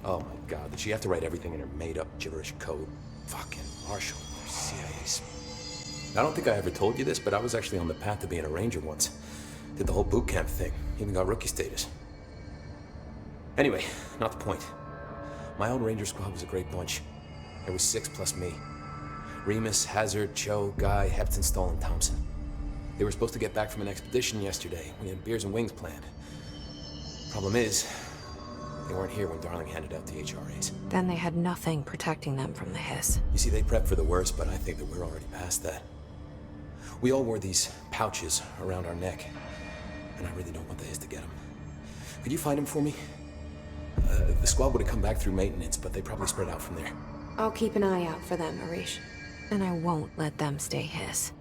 Oh my god, did she have to write everything in her made-up gibberish code? Fucking Marshall, CIA's. I don't think I ever told you this, but I was actually on the path to being a ranger once. Did the whole boot camp thing, even got rookie status. Anyway, not the point. My old ranger squad was a great bunch. There was 6 plus me. Remus, Hazard, Cho, Guy, Hepton, Stoll, and Thompson. They were supposed to get back from an expedition yesterday. We had beers and wings planned. Problem is, they weren't here when Darling handed out the HRAs. Then they had nothing protecting them from the hiss. You see, they prepped for the worst, but I think that we're already past that. We all wore these pouches around our neck, and I really don't want the hiss to get them. Could you find them for me? The squad would have come back through maintenance, but they probably spread out from there. I'll keep an eye out for them, Arish. And I won't let them stay hiss.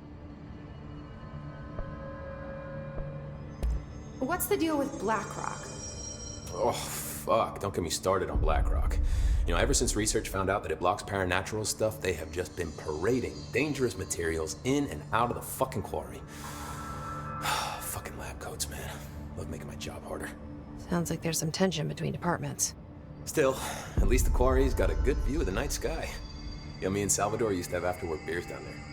What's the deal with BlackRock? Oh, fuck. Don't get me started on BlackRock. You know, ever since research found out that it blocks paranatural stuff, they have just been parading dangerous materials in and out of the fucking quarry. Fucking lab coats, man. Love making my job harder. Sounds like there's some tension between departments. Still, at least the quarry's got a good view of the night sky. You know, me and Salvador used to have after-work beers down there.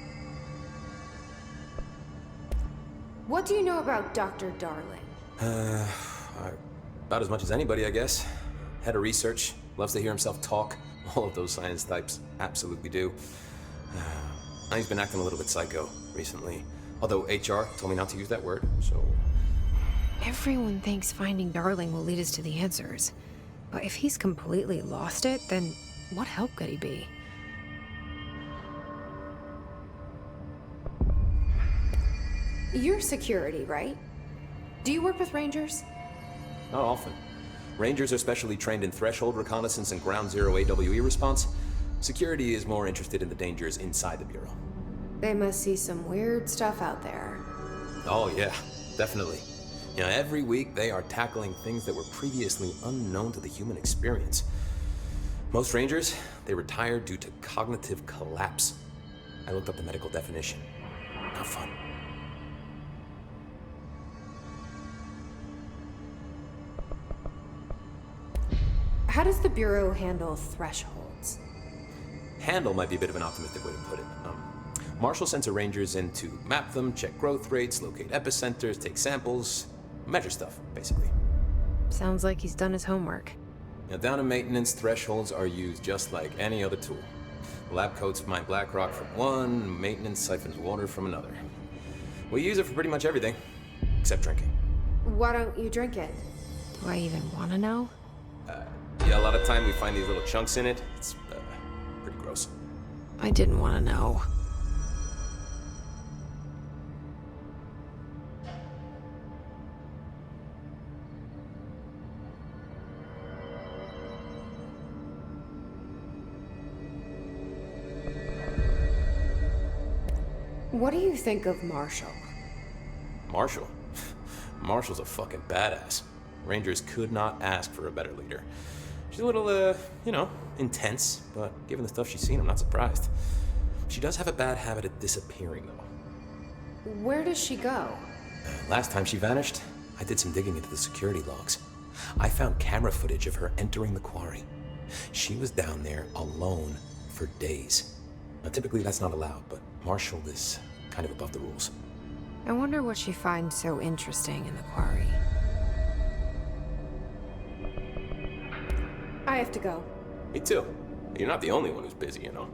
What do you know about Dr. Darling? About as much as anybody, I guess. Head of research, loves to hear himself talk. All of those science types absolutely do. He's been acting a little bit psycho recently. Although HR told me not to use that word, so... Everyone thinks finding Darling will lead us to the answers. But if he's completely lost it, then what help could he be? You're security, right? Do you work with Rangers? Not often. Rangers are specially trained in threshold reconnaissance and ground zero AWE response. Security is more interested in the dangers inside the Bureau. They must see some weird stuff out there. Oh yeah, definitely. You know, every week they are tackling things that were previously unknown to the human experience. Most Rangers, they retire due to cognitive collapse. I looked up the medical definition. Not fun. How does the Bureau handle thresholds? Handle might be a bit of an optimistic way to put it. Marshall sends her Rangers in to map them, check growth rates, locate epicenters, take samples, measure stuff, basically. Sounds like he's done his homework. Now, down in maintenance, thresholds are used just like any other tool. Lab coats mine BlackRock from one, maintenance siphons water from another. We use it for pretty much everything, except drinking. Why don't you drink it? Do I even want to know? Yeah, a lot of time we find these little chunks in it. It's pretty gross. I didn't want to know. What do you think of Marshall? Marshall? Marshall's a fucking badass. Rangers could not ask for a better leader. She's a little, you know, intense, but given the stuff she's seen, I'm not surprised. She does have a bad habit of disappearing, though. Where does she go? Last time she vanished, I did some digging into the security logs. I found camera footage of her entering the quarry. She was down there alone for days. Now, typically that's not allowed, but Marshall is kind of above the rules. I wonder what she finds so interesting in the quarry. I have to go. Me too. You're not the only one who's busy, you know.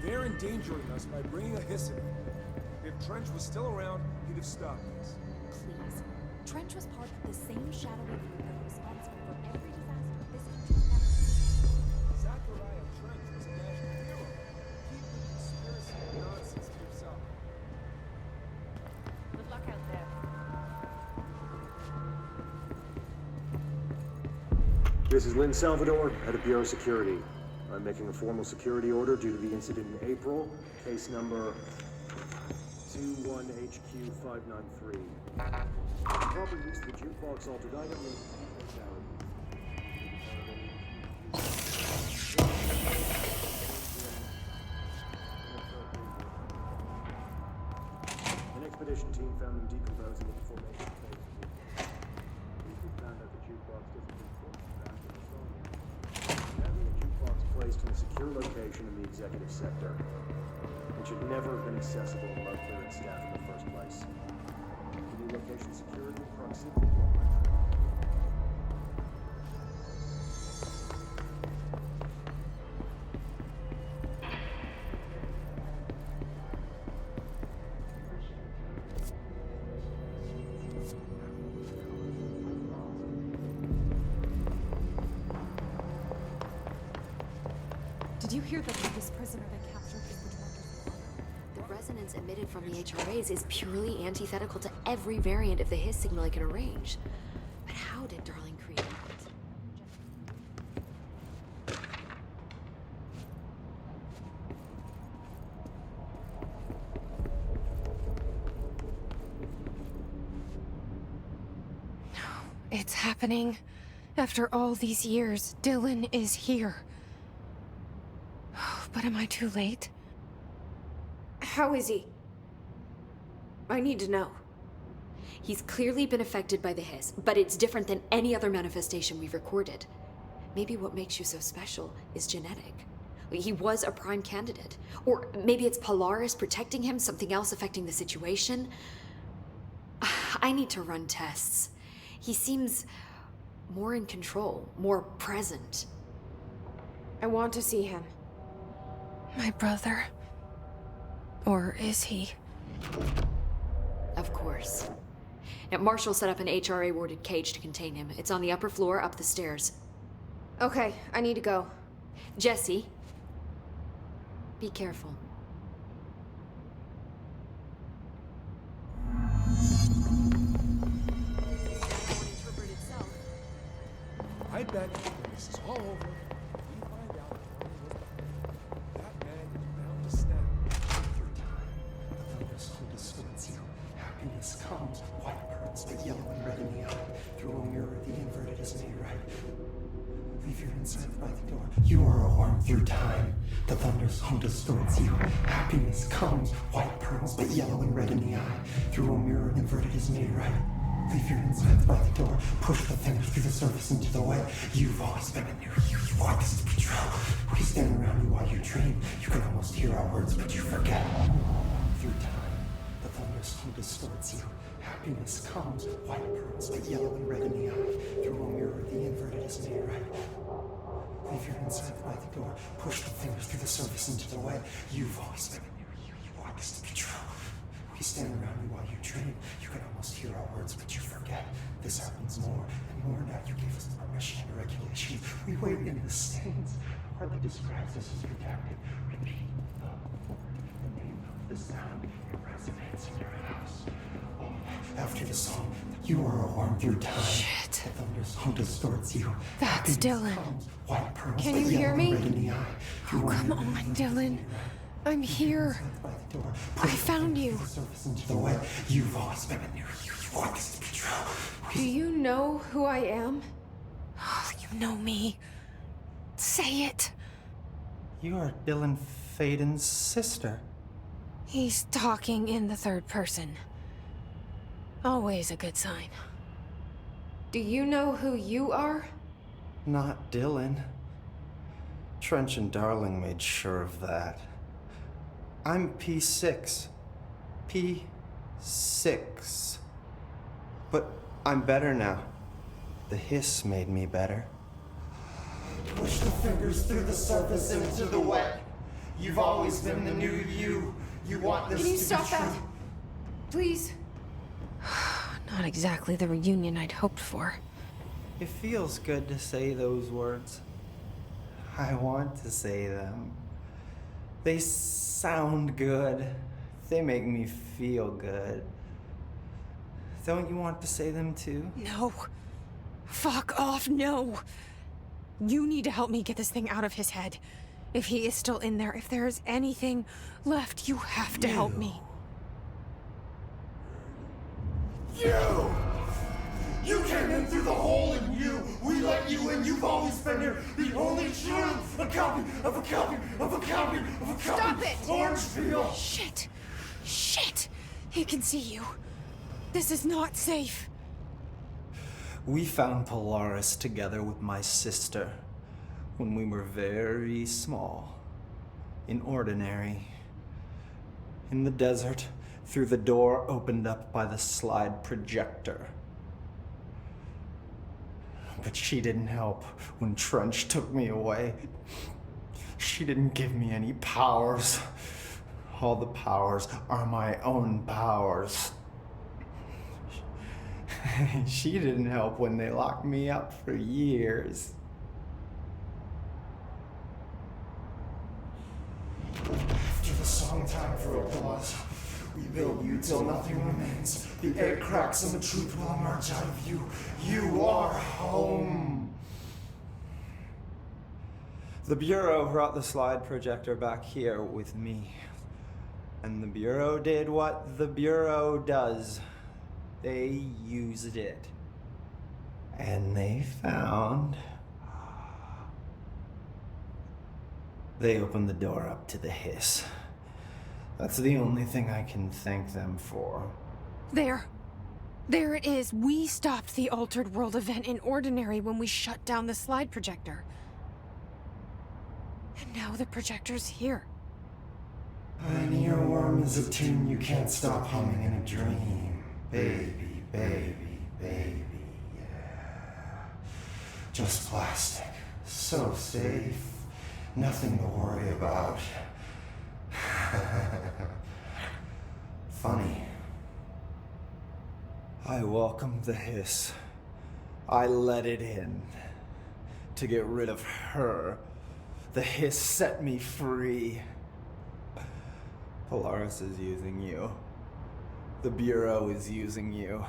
They're endangering us by bringing a hiss in. If Trench was still around, he'd have stopped this. Please. Trench was part of the same shadowy group that was responsible for every disaster this country's ever seen. Zachariah Trench was a national hero. Keep the conspiracy nonsense to yourself. Good luck out there. This is Lynn Salvador, head of Bureau Security. I'm making a formal security order due to the incident in April, case number 21HQ593. Proper use of the jukebox altered item An expedition team found them decomposing at the formation phase. executive sector, which had never been accessible to our clearance staff in the first place. We need location security and proximity to all that. Did you hear that this prisoner they captured is the director's partner? The resonance emitted from the HRAs is purely antithetical to every variant of the Hiss signal I can arrange. But how did Darling create it? It's happening. After all these years, Dylan is here. But am I too late? How is he? I need to know. He's clearly been affected by the Hiss, but it's different than any other manifestation we've recorded. Maybe what makes you so special is genetic. He was a prime candidate. Or maybe it's Polaris protecting him, something else affecting the situation. I need to run tests. He seems more in control, more present. I want to see him. My brother? Or is he? Of course. Now, Marshall set up an HRA-warded cage to contain him. It's on the upper floor, up the stairs. Okay, I need to go. Jesse, be careful. I bet when this is all over, we find out that man is bound to snap. Through time, the thunder soul distorts you. Happiness comes, white burns, but yellow and red in the eye. Through a mirror, the inverted is made right. Leave your inside by the door. You are a worm through time. The thunder soul distorts you. Happiness comes, white pearls, but yellow and red in the eye. Through a mirror, inverted is made right. Leave your insides by the door. Push the fingers through the surface into the way. You've always been a near you. You want this to be true. We stand around you while you dream. You can almost hear our words, but you forget. Through time, the thunder soul distorts you. Happiness comes, white pearls, but yellow and red in the eye. Through a mirror, the inverted is made right. Leave your insides by the door. Push the fingers through the surface into the way. You've always been a near you. You want this to be true. We stand around you while you dream. You can almost hear our words, but you forget. This happens more and more now. You gave us the permission and regulation. We wait in the stands. Hardly describes us as protected. Repeat the name of the sound. It resonates in your house. After the song, you are a worm through time. Shit. The thunder song distorts you. That's Dylan. White pearls, Can but you hear yellow me? and red in the eye. Oh, come on, Dylan. I'm here. I found you. Into the way. You've always been a near you. You want this to be true. Do you know who I am? Oh, you know me. Say it. You are Dylan Faden's sister. He's talking in the third person. Always a good sign. Do you know who you are? Not Dylan. Trench and Darling made sure of that. I'm P6. P6. But I'm better now. The Hiss made me better. Push the fingers through the surface into the wet. You've always been the new you. You want this Can you to stop be true. that? Please? Not exactly the reunion I'd hoped for. It feels good to say those words. I want to say them. They sound good. They make me feel good. Don't you want to say them too? No. Fuck off, no. You need to help me get this thing out of his head. If he is still in there, if there is anything left, you have to help me. You! You came in through the hole in you! We let you in, you've always been here! The only true! A copy of a copy of a copy of a copy! Stop it! Orange peel! Shit. Shit. He can see you. This is not safe. We found Polaris together with my sister when we were very small. in ordinary. In the desert, through the door opened up by the slide projector. But she didn't help when Trench took me away. She didn't give me any powers. All the powers are my own powers. She didn't help when they locked me up for years. After the song time for applause, we build you till nothing remains. The egg cracks and the truth will emerge out of you. You are home. The Bureau brought the slide projector back here with me. And the Bureau did what the Bureau does. They used it. And they found... They opened the door up to the hiss. That's the only thing I can thank them for. There. There it is. We stopped the Altered World event in Ordinary when we shut down the slide projector. And now the projector's here. An earworm is a tune you can't stop humming in a dream. Baby, baby, baby, yeah. Just plastic. So safe. Nothing to worry about. Funny. I welcomed the hiss. I let it in. To get rid of her. The hiss set me free. Polaris is using you. The Bureau is using you.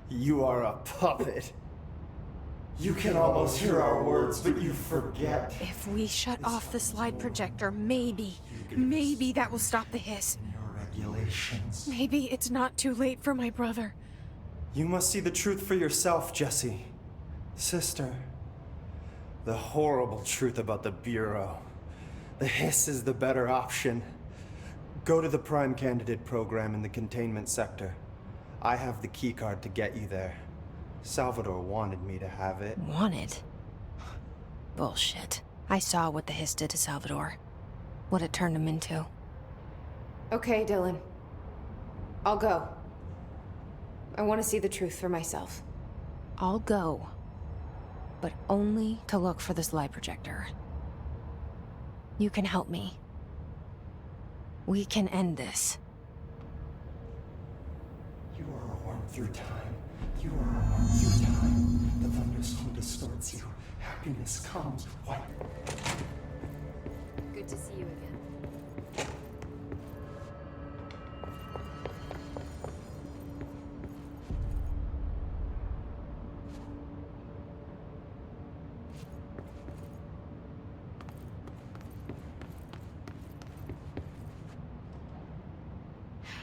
You are a puppet. You can almost hear our words, but you forget. If we shut off the slide projector, maybe that will stop the hiss. Your regulations. Maybe it's not too late for my brother. You must see the truth for yourself, Jesse. Sister. The horrible truth about the Bureau. The hiss is the better option. Go to the Prime Candidate program in the containment sector. I have the keycard to get you there. Salvador wanted me to have it. Wanted? Bullshit. I saw what the hiss did to Salvador. What it turned him into. Okay, Dylan. I'll go. I want to see the truth for myself. I'll go. But only to look for the slide projector. You can help me. We can end this. You are a worm through time. You are a worm through time. The thunderstorm distorts you. Happiness comes white. Good to see you again.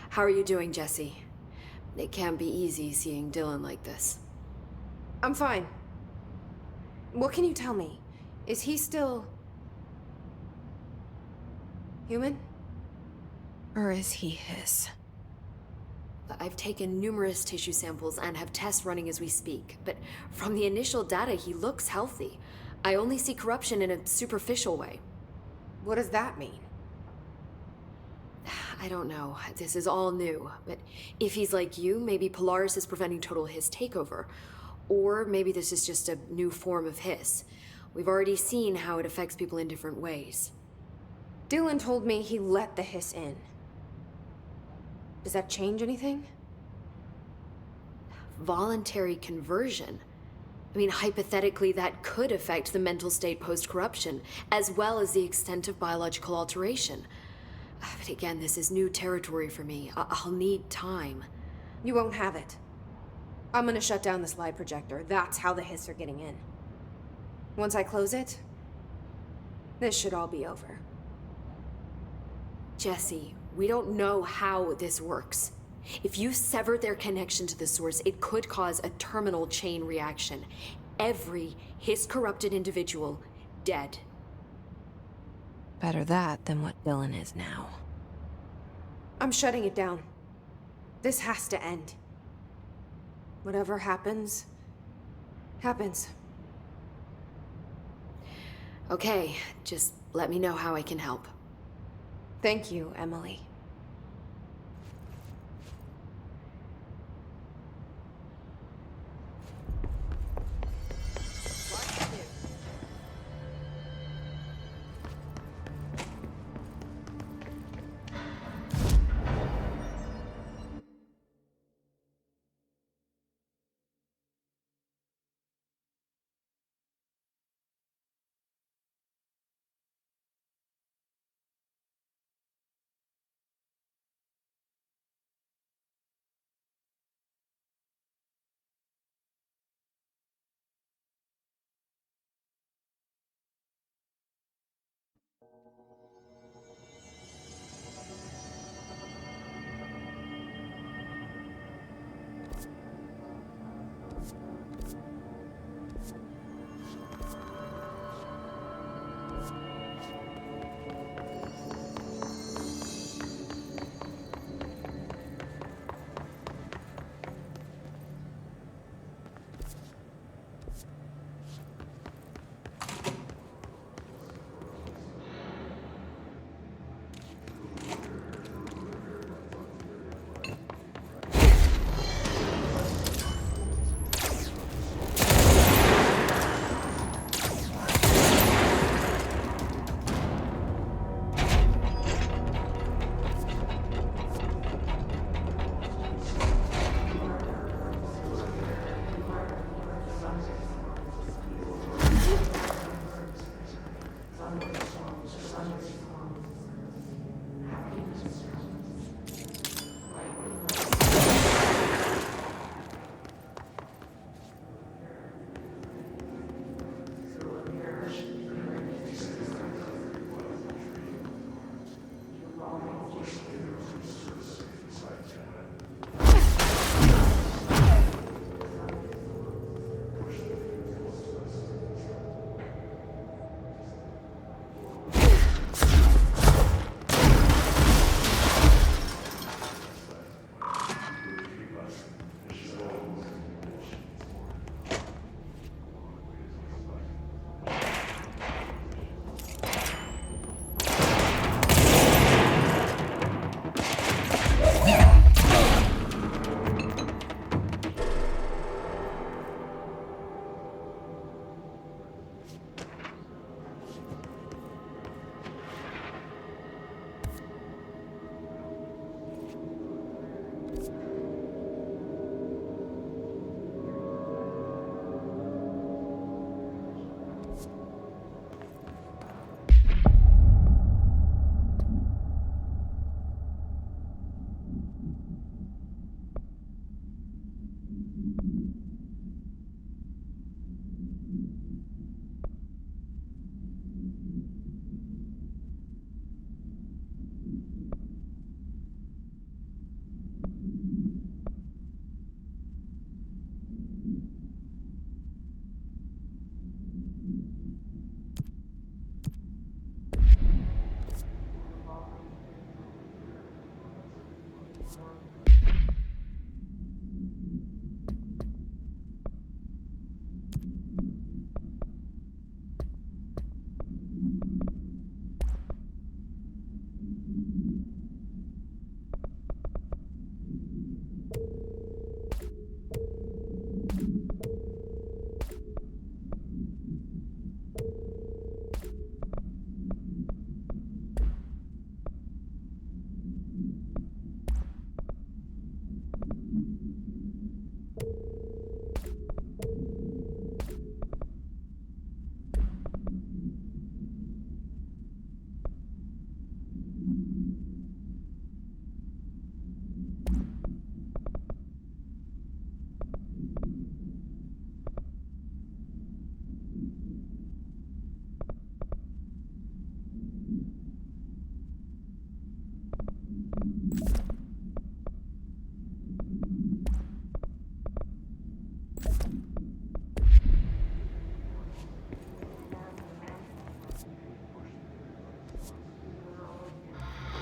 How are you doing, Jesse? It can't be easy seeing Dylan like this. I'm fine. What can you tell me? Is he still... human? Or is he his? I've taken numerous tissue samples and have tests running as we speak, but from the initial data, he looks healthy. I only see corruption in a superficial way. What does that mean? I don't know. This is all new, but if he's like you, maybe Polaris is preventing total hiss takeover. Or maybe this is just a new form of hiss. We've already seen how it affects people in different ways. Dylan told me he let the hiss in. Does that change anything? Voluntary conversion. I mean, hypothetically, that could affect the mental state post-corruption, as well as the extent of biological alteration. But again, this is new territory for me. I'll need time. You won't have it. I'm gonna shut down the slide projector. That's how the hiss are getting in. Once I close it, this should all be over. Jesse, we don't know how this works. If you sever their connection to the source, it could cause a terminal chain reaction. Every hiss-corrupted individual dead. Better that than what Dylan is now. I'm shutting it down. This has to end. Whatever happens, happens. Okay, just let me know how I can help. Thank you, Emily.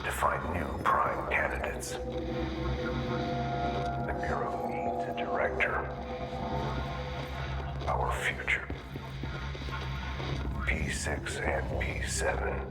To find new prime candidates. The Bureau needs a director. Our future. P6 and P7.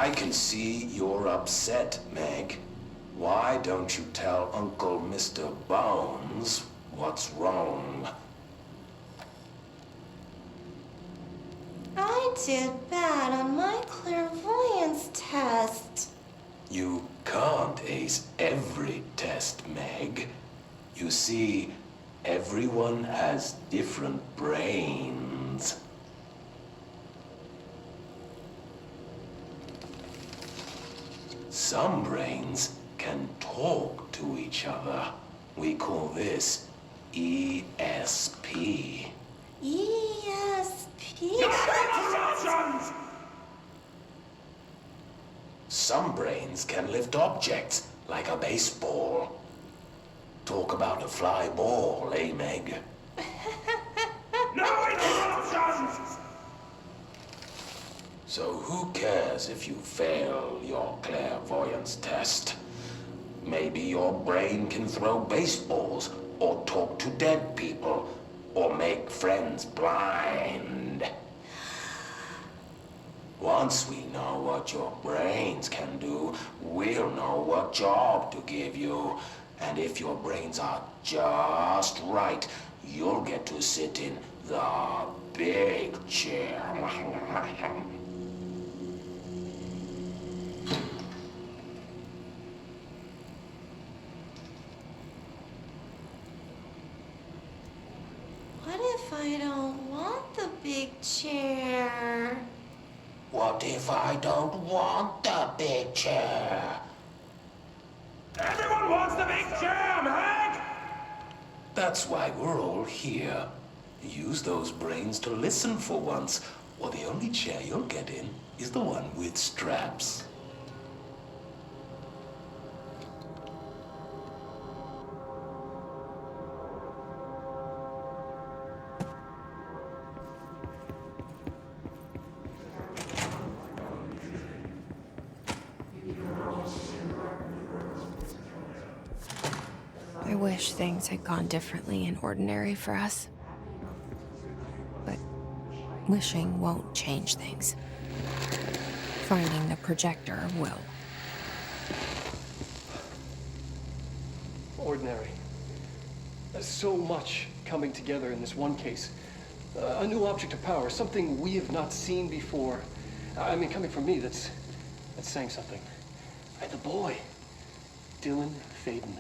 I can see you're upset, Meg. Why don't you tell Uncle Mr. Bones what's wrong? I did bad on my clairvoyance test. You can't ace every test, Meg. You see, everyone has different brains. Some brains can talk to each other. We call this ESP. ESP? Some brains can lift objects, like a baseball. Talk about a fly ball, eh, Meg? No interruptions! So who cares if you fail your clairvoyance test? Maybe your brain can throw baseballs, or talk to dead people, or make friends blind. Once we know what your brains can do, we'll know what job to give you. And if your brains are just right, you'll get to sit in the big chair. What if I don't want the big chair? What if I don't want the big chair? Everyone wants the big chair, Meg! That's why we're all here. Use those brains to listen for once, or the only chair you'll get in is the one with straps. I wish things had gone differently in Ordinary for us. But wishing won't change things. Finding the projector will. Ordinary. There's so much coming together in this one case. A new object of power, something we have not seen before. I mean, coming from me, that's saying something. The boy, Dylan Faden.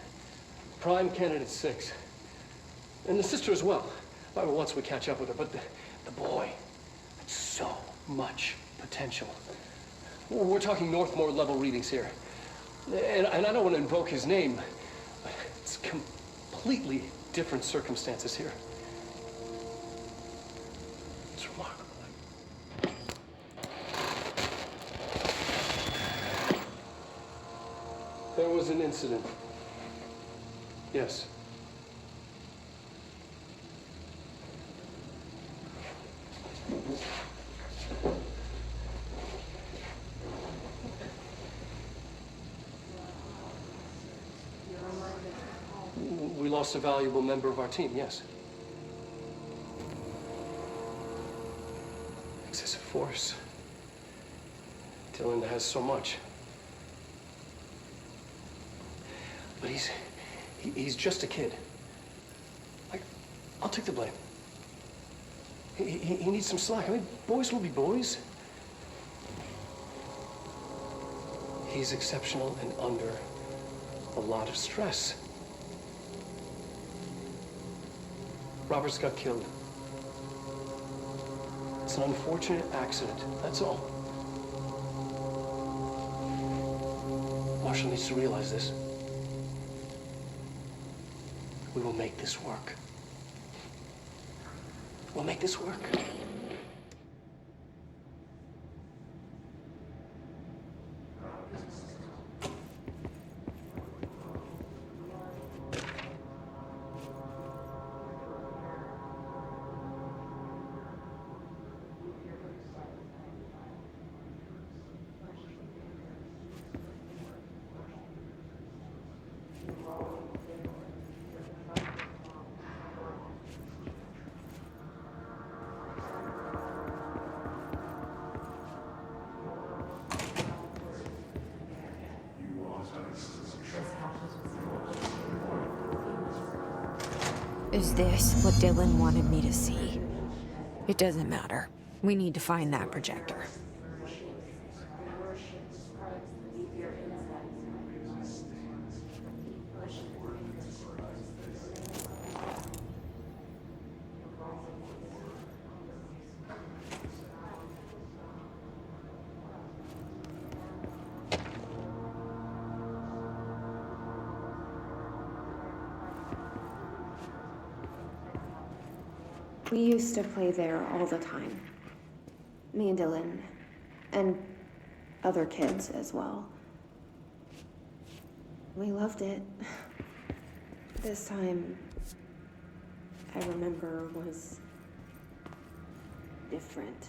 Prime Candidate 6. And the sister as well. Once we catch up with her. But the boy, so much potential. We're talking Northmore level readings here. And I don't want to invoke his name, but it's completely different circumstances here. It's remarkable. There was an incident. Yes. We lost a valuable member of our team, yes. Excessive force. Dylan has so much. But he's just a kid. I'll take the blame. He needs some slack. I mean, boys will be boys. He's exceptional and under a lot of stress. Roberts got killed. It's an unfortunate accident, that's all. Marshall needs to realize this. We will make this work. We'll make this work. Is this what Dylan wanted me to see? It doesn't matter. We need to find that projector. We used to play there all the time. Me and Dylan. And other kids as well. We loved it. This time, I remember, was different.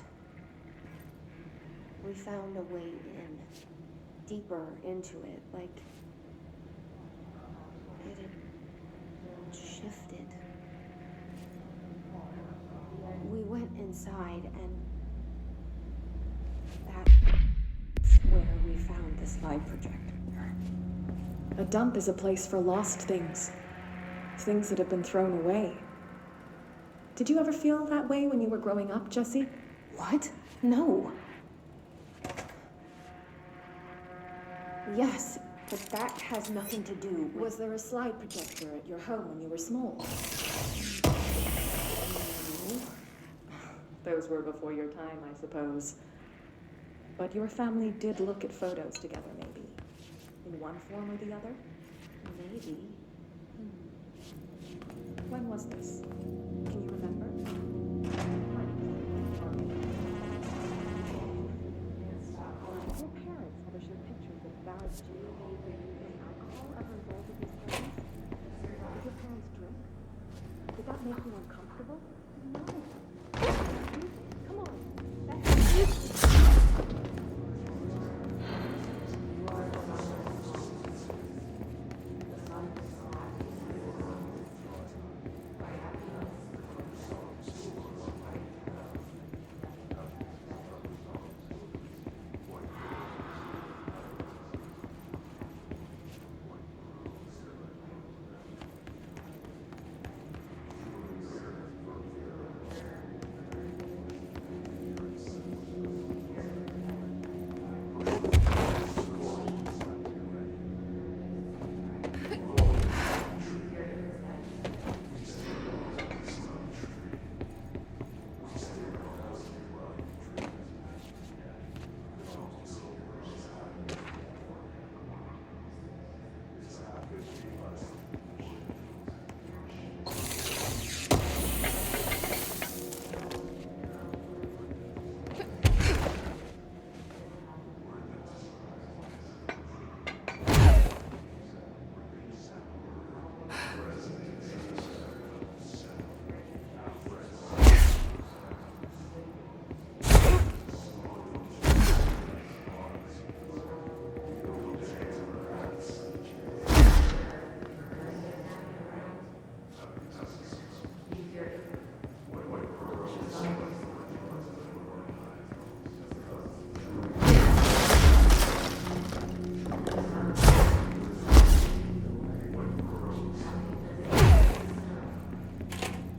We found a way in, deeper into it, like it had shifted. We went inside, and that's where we found the slide projector. A dump is a place for lost things. Things that have been thrown away. Did you ever feel that way when you were growing up, Jesse? What? No. Yes, but that has nothing to do with... Was there a slide projector at your home when you were small? Those were before your time, I suppose. But your family did look at photos together, maybe. In one form or the other? Maybe. When was this? Can you remember? Your parents ever showed pictures of bad and alcohol ever involved with these parties? Did your parents drink? Did that make you uncomfortable? No. Come on.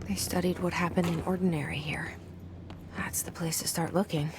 They studied what happened in Ordinary here. That's the place to start looking.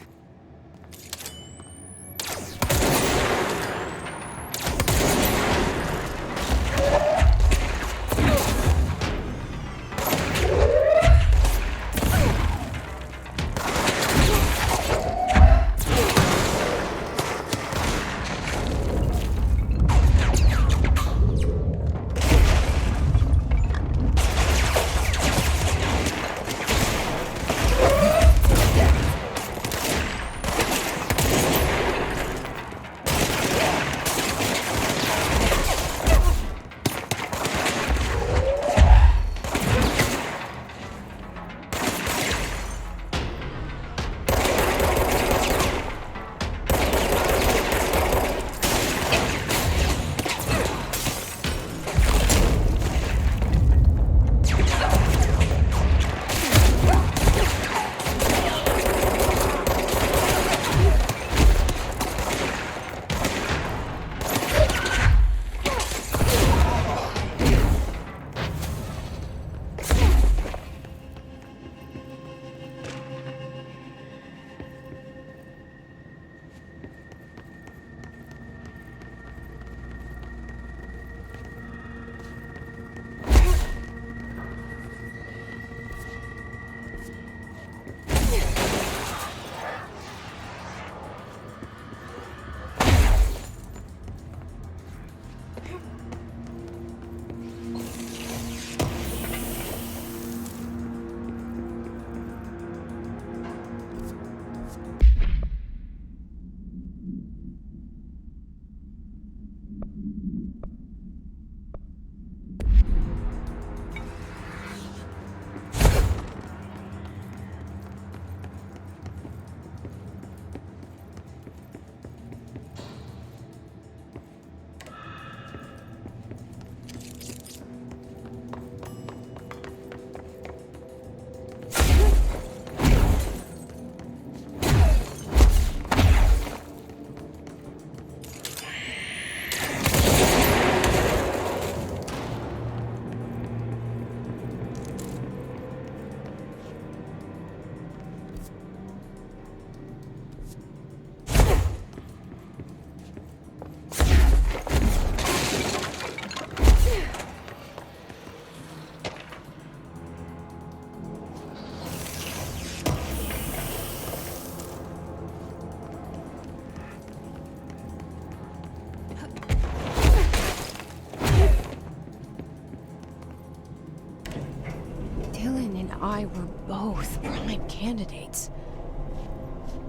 I were both prime candidates.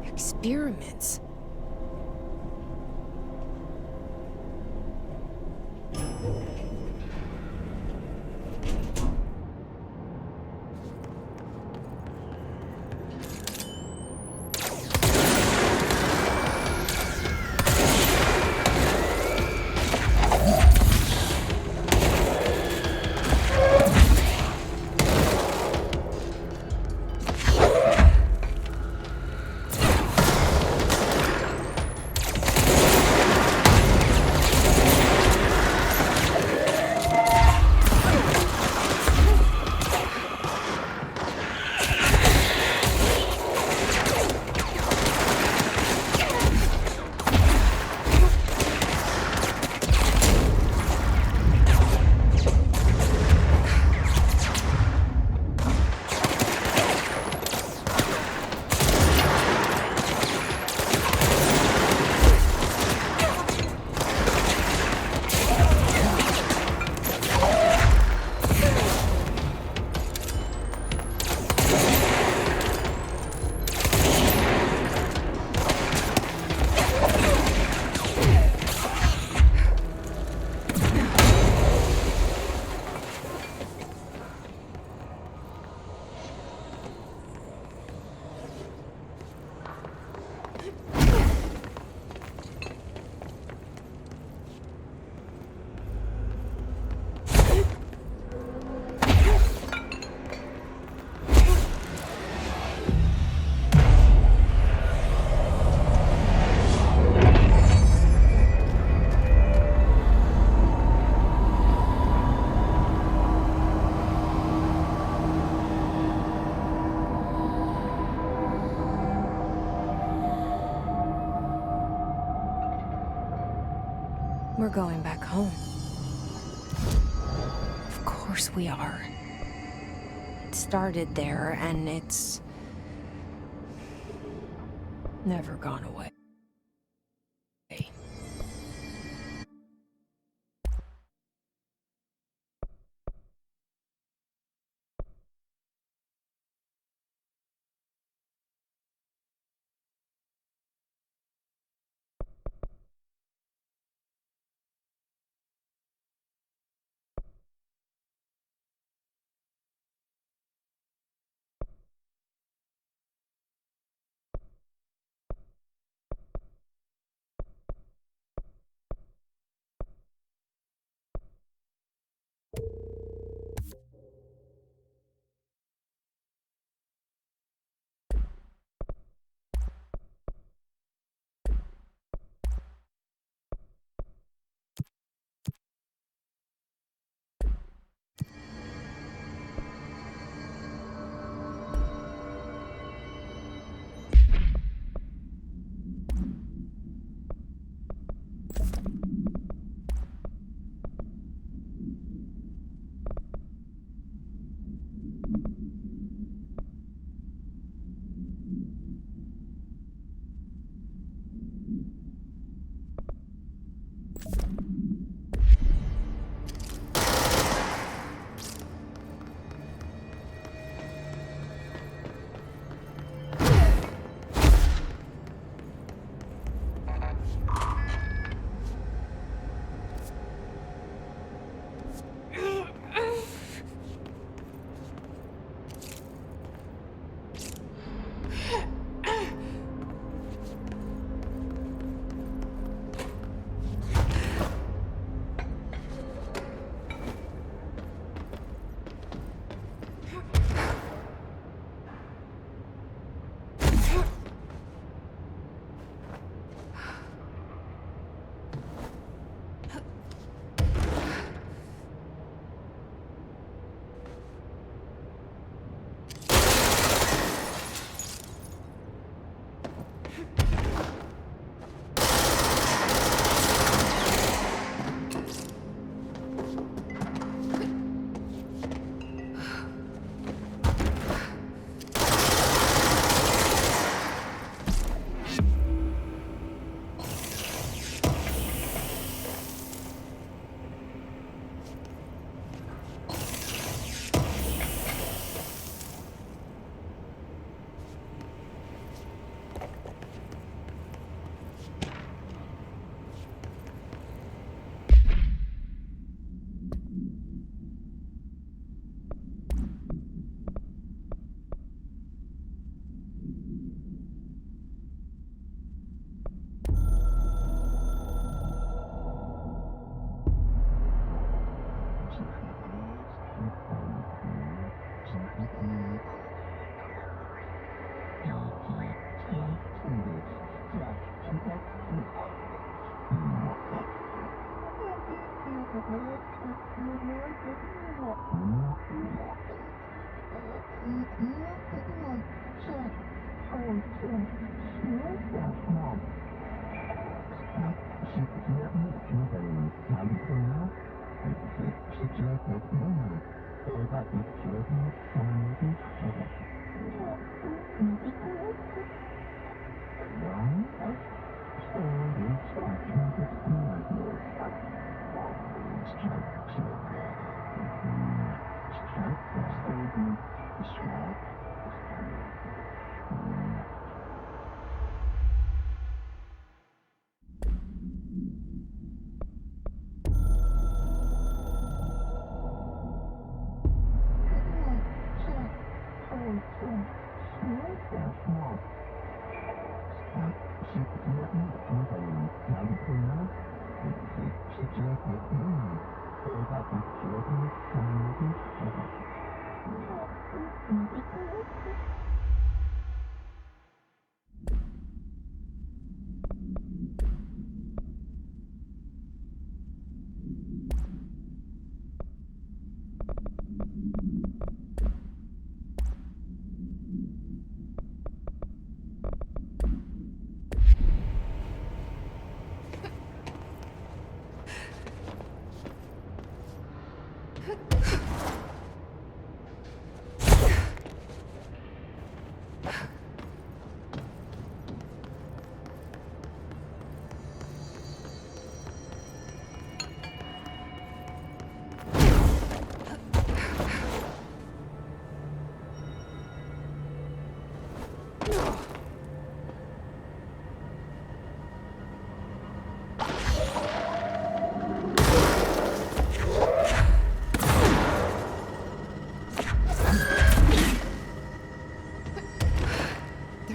Experiments. We're going back home. Of course we are. It started there, and it's never gone away.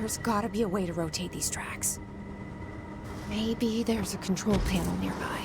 There's gotta be a way to rotate these tracks. Maybe there's a control panel nearby.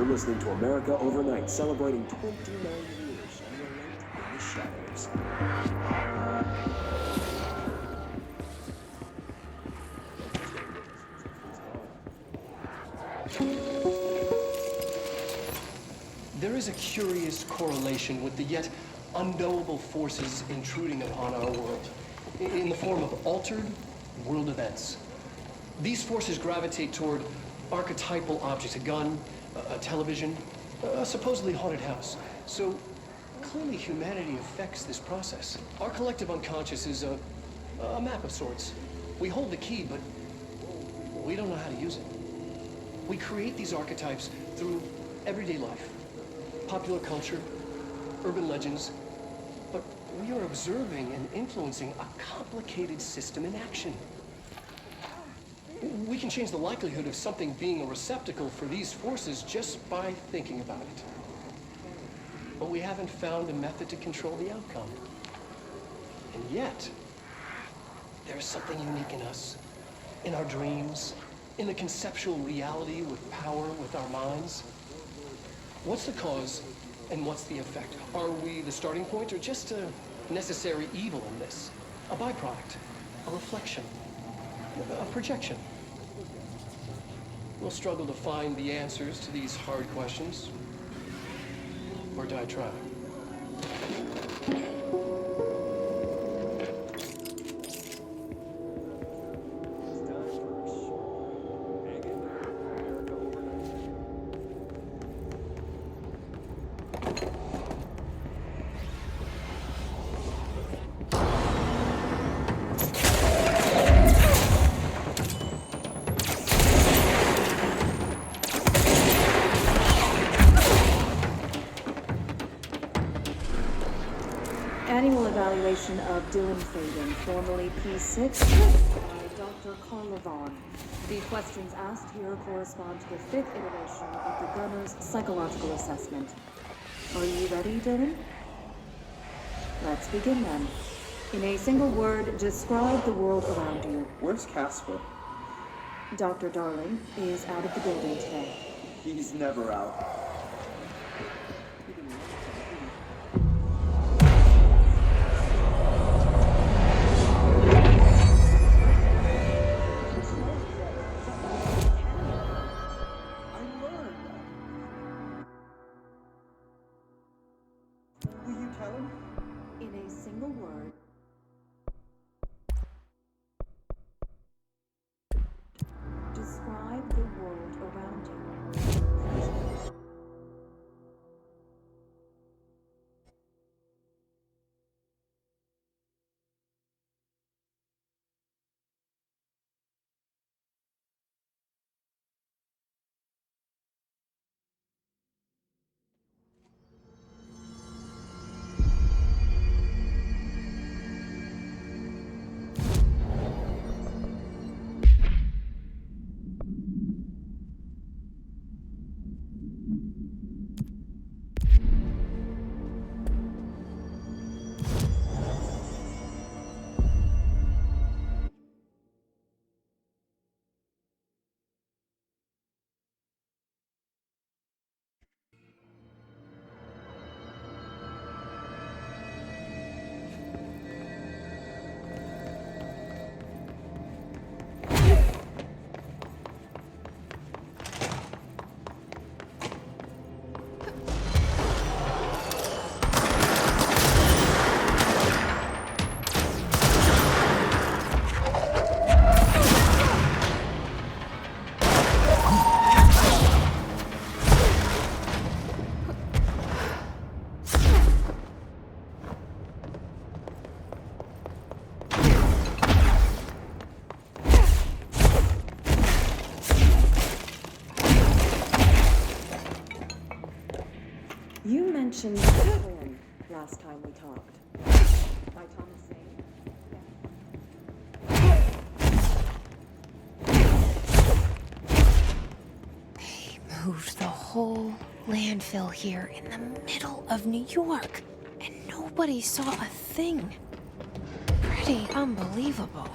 listening to America Overnight, celebrating 29 years on your night in the shadows. There is a curious correlation with the yet unknowable forces intruding upon our world in the form of altered world events. These forces gravitate toward archetypal objects, a gun, a television, a supposedly haunted house. So clearly humanity affects this process. Our collective unconscious is a map of sorts. We hold the key, but we don't know how to use it. We create these archetypes through everyday life, popular culture, urban legends, but we are observing and influencing a complicated system in action. We can change the likelihood of something being a receptacle for these forces just by thinking about it. But we haven't found a method to control the outcome. And yet, there's something unique in us, in our dreams, in the conceptual reality with power with our minds. What's the cause and what's the effect? Are we the starting point or just a necessary evil in this? A byproduct, a reflection, a projection? We'll struggle to find the answers to these hard questions. Or die trying. Annual evaluation of Dylan Faden, formerly P6, by Dr. Carla Vaughn. The questions asked here correspond to the 5th iteration of the Gunner's psychological assessment. Are you ready, Dylan? Let's begin then. In a single word, describe the world around you. Where's Casper? Dr. Darling is out of the building today. He's never out. In a single word, describe the world around you. You mentioned the poem last time we talked. By Thomas Zane. They moved the whole landfill here in the middle of New York, and nobody saw a thing. Pretty unbelievable.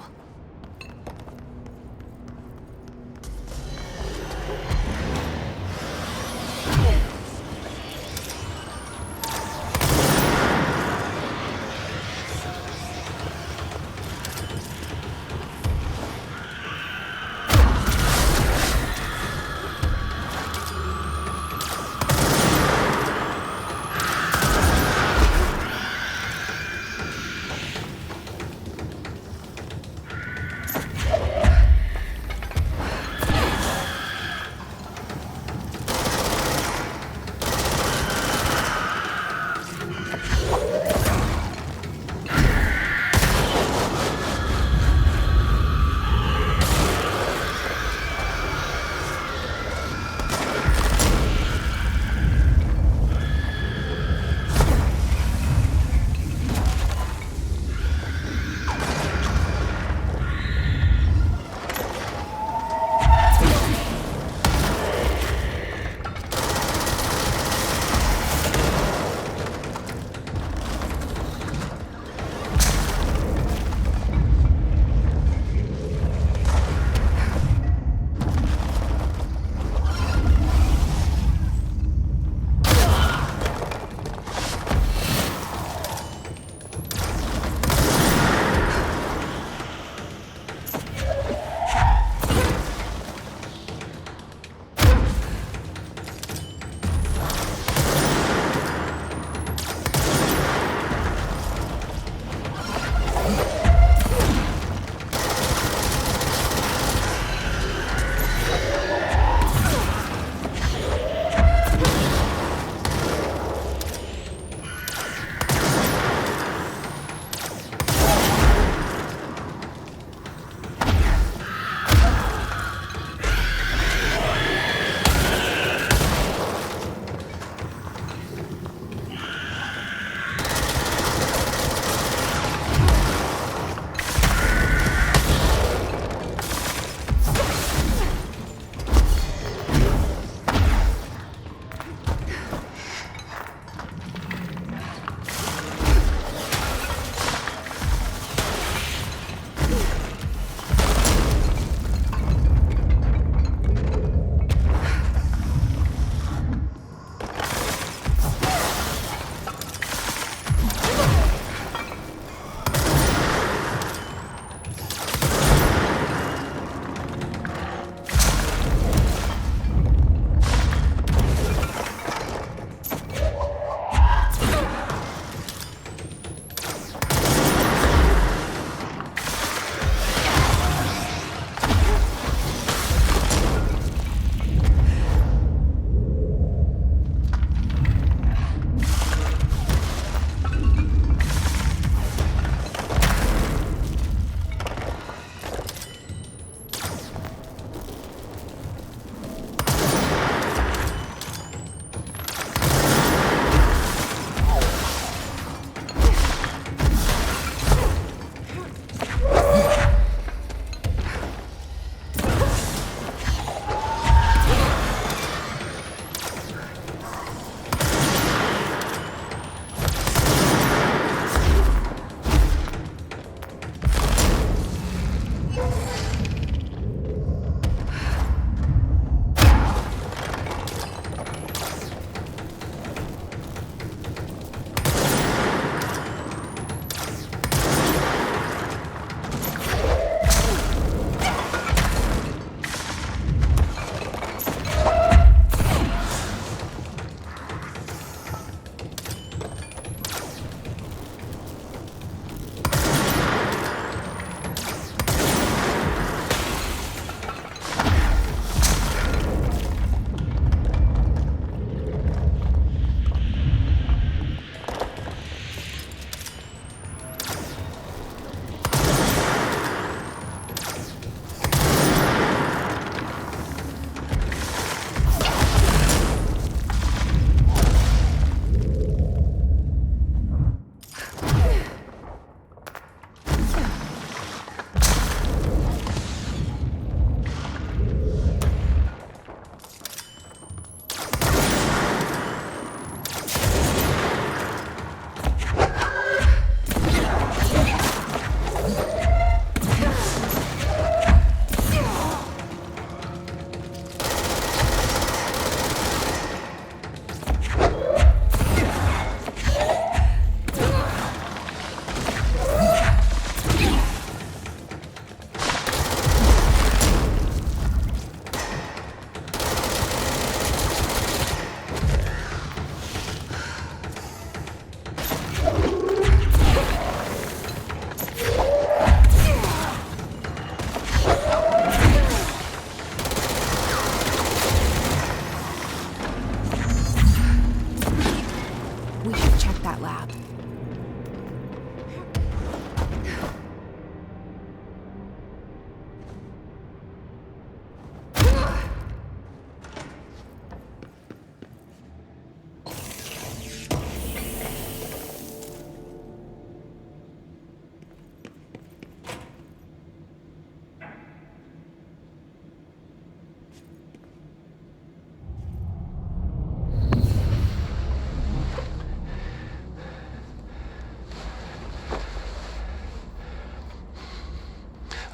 We should check that lab.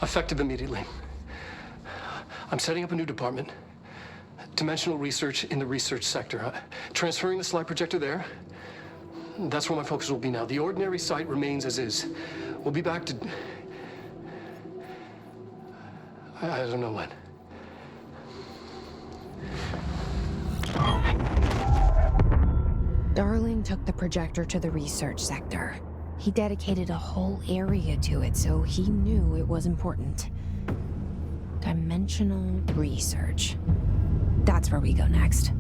Effective immediately. I'm setting up a new department. Dimensional research in the research sector. Transferring the slide projector there. That's where my focus will be now. The ordinary site remains as is. We'll be back to... I don't know when. Darling took the projector to the research sector. He dedicated a whole area to it, so he knew it was important. Dimensional research. That's where we go next.